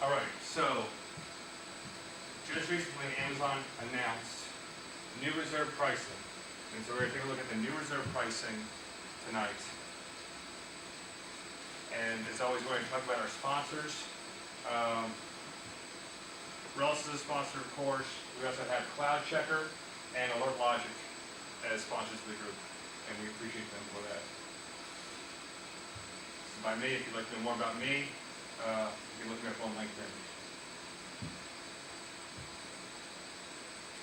All right, so just recently Amazon announced new reserve pricing. And so we're going to take a look at the new reserve pricing tonight. And as always, we're going to talk about our sponsors. Relative to the sponsor, of course, we also have Cloud Checker and Alert Logic as sponsors of the group. And we appreciate them for that. This is by me. If you'd like to know more about me, you can look me up on LinkedIn.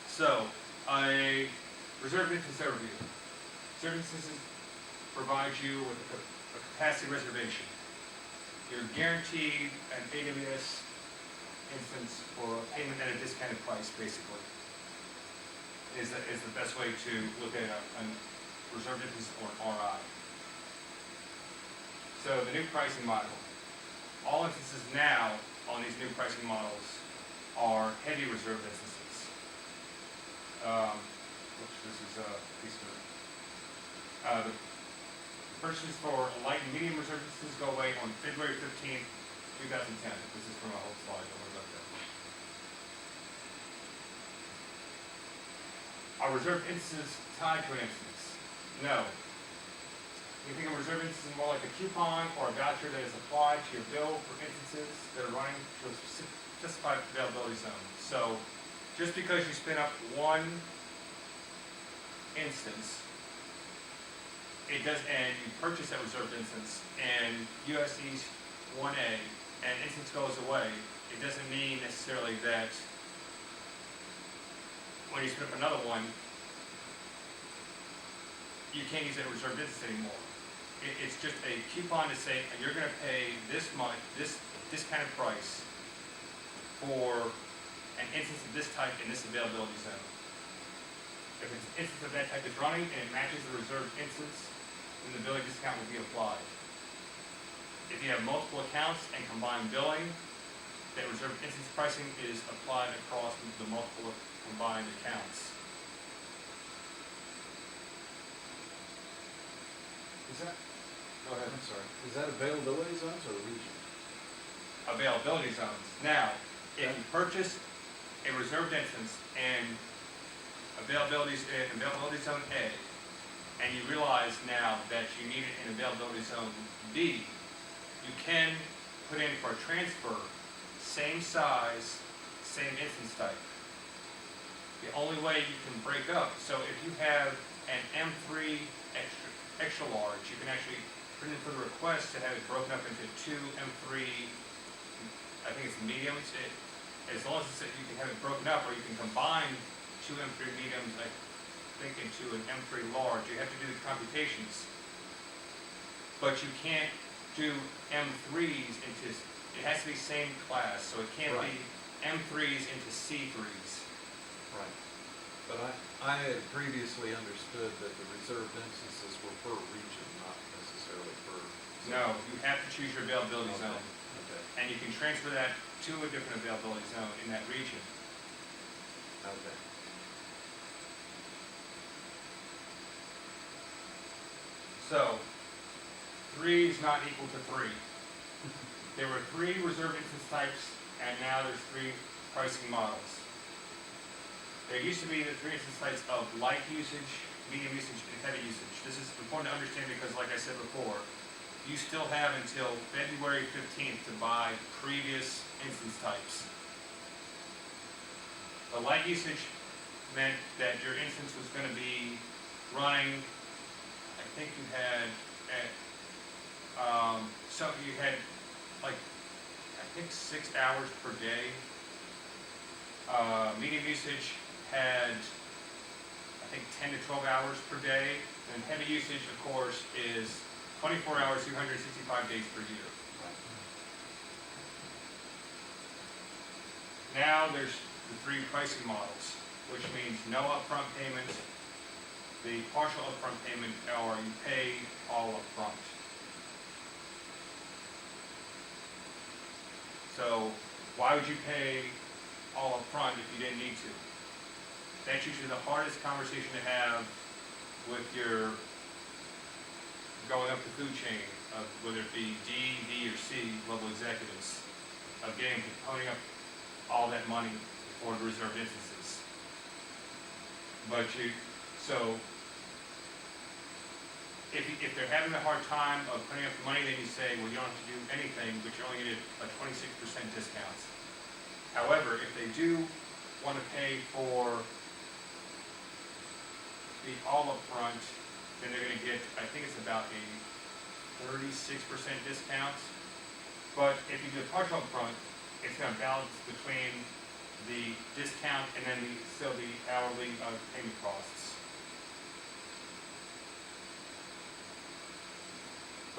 So, a reserved instance overview. Reserved instances provide you with a capacity reservation. You're guaranteed an AWS instance for a payment at a discounted price, basically, is the best way to look at a reserved instance or an RI. So the new pricing model. All instances now on these new pricing models are heavy reserved instances. This is a piece of it. The purchases for light and medium reserved instances go away on February 15th, 2010. This is from a whole slide. Don't worry about that. Are reserved instances tied to an instance? No. You think of reserved instances more like a coupon or a voucher that is applied to your bill for instances that are running to a specified availability zone. So, just because you spin up one instance, and you purchase that reserved instance, and USE's 1A, and instance goes away, it doesn't mean necessarily that when you spin up another one, you can't use that reserved instance anymore. It's just a coupon to say you're going to pay this much, this kind of price for an instance of this type in this availability zone. If it's an instance of that type is running and it matches the reserved instance, then the billing discount will be applied. If you have multiple accounts and combined billing, that reserved instance pricing is applied across the multiple combined accounts. Is that, Go ahead. I'm sorry, is that availability zones or region? Availability zones. Now, if you purchase a reserved instance and availability zone A, and you realize now that you need it in availability zone B, you can put in for a transfer, same size, same instance type. The only way you can break up, so if you have an M3 extra large, you can actually put in for the request to have it broken up into two M3, I think it's mediums. As long as you can have it broken up, or you can combine two M3 mediums, I think, into an M3 large. You have to do the computations. But you can't do M3s into, it has to be same class, so it can't be M3s into C3s. Right. But I had previously understood that the reserved instances were per region, not necessarily per zone. No, you have to choose your availability zone. Okay. And you can transfer that to a different availability zone in that region. Okay. So, 3 is not equal to 3. There were 3 reserved instance types, and now there's 3 pricing models. There used to be the 3 instance types of light usage, medium usage, and heavy usage. This is important to understand because, like I said before, you still have until February 15th to buy previous instance types. The light usage meant that your instance was going to be running, I think you had you had like, I think 6 hours per day. Medium usage had, I think, 10 to 12 hours per day. And heavy usage, of course, is 24 hours, 365 days per year. Now there's the 3 pricing models, which means no upfront payment, the partial upfront payment, or you pay all upfront. So why would you pay all upfront if you didn't need to? That's usually the hardest conversation to have with your going up the food chain, whether it be D, B, or C level executives. of getting to ponying up all that money for the reserved instances. But so if they're having a hard time of putting up the money, then you say, well, you don't have to do anything, but you're only going to get a 26% discount. However, if they do want to pay for the all up front, then they're going to get, I think it's about a 36% discount. But if you do a partial up front, it's going to balance between the discount and then still the hourly payment costs.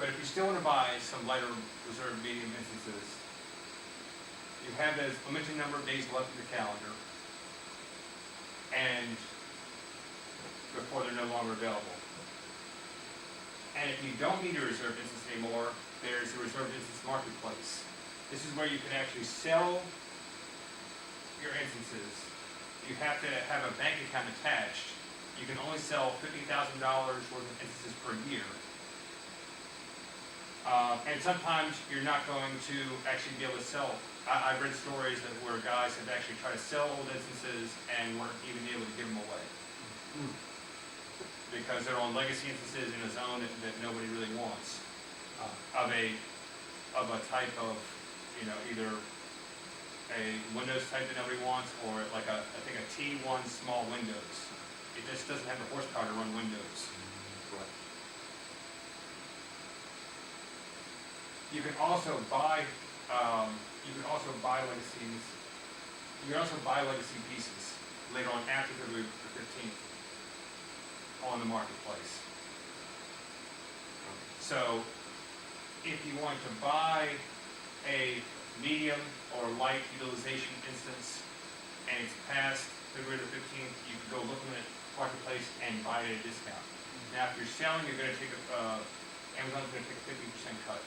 But if you still want to buy some lighter reserved medium instances, you have this limited number of days left in the calendar, and before they're no longer available. And if you don't need a reserved instance anymore, there's a reserved instance marketplace. This is where you can actually sell your instances. You have to have a bank account attached. You can only sell $50,000 worth of instances per year. And sometimes you're not going to actually be able to sell. I've read stories where guys have actually tried to sell old instances and weren't even able to give them away. Because they're on legacy instances in a zone that nobody really wants. Of a type of, either a Windows type that nobody wants, or like I think a T1 small Windows. It just doesn't have the horsepower to run Windows. Right. You can also buy legacies. You can also buy legacy pieces later on after February 15th on the marketplace. So if you want to buy a medium or light utilization instance and it's past February the 15th, you can go look in the marketplace and buy it at a discount. Now if you're selling, you're going to take Amazon's going to take a 50% cut.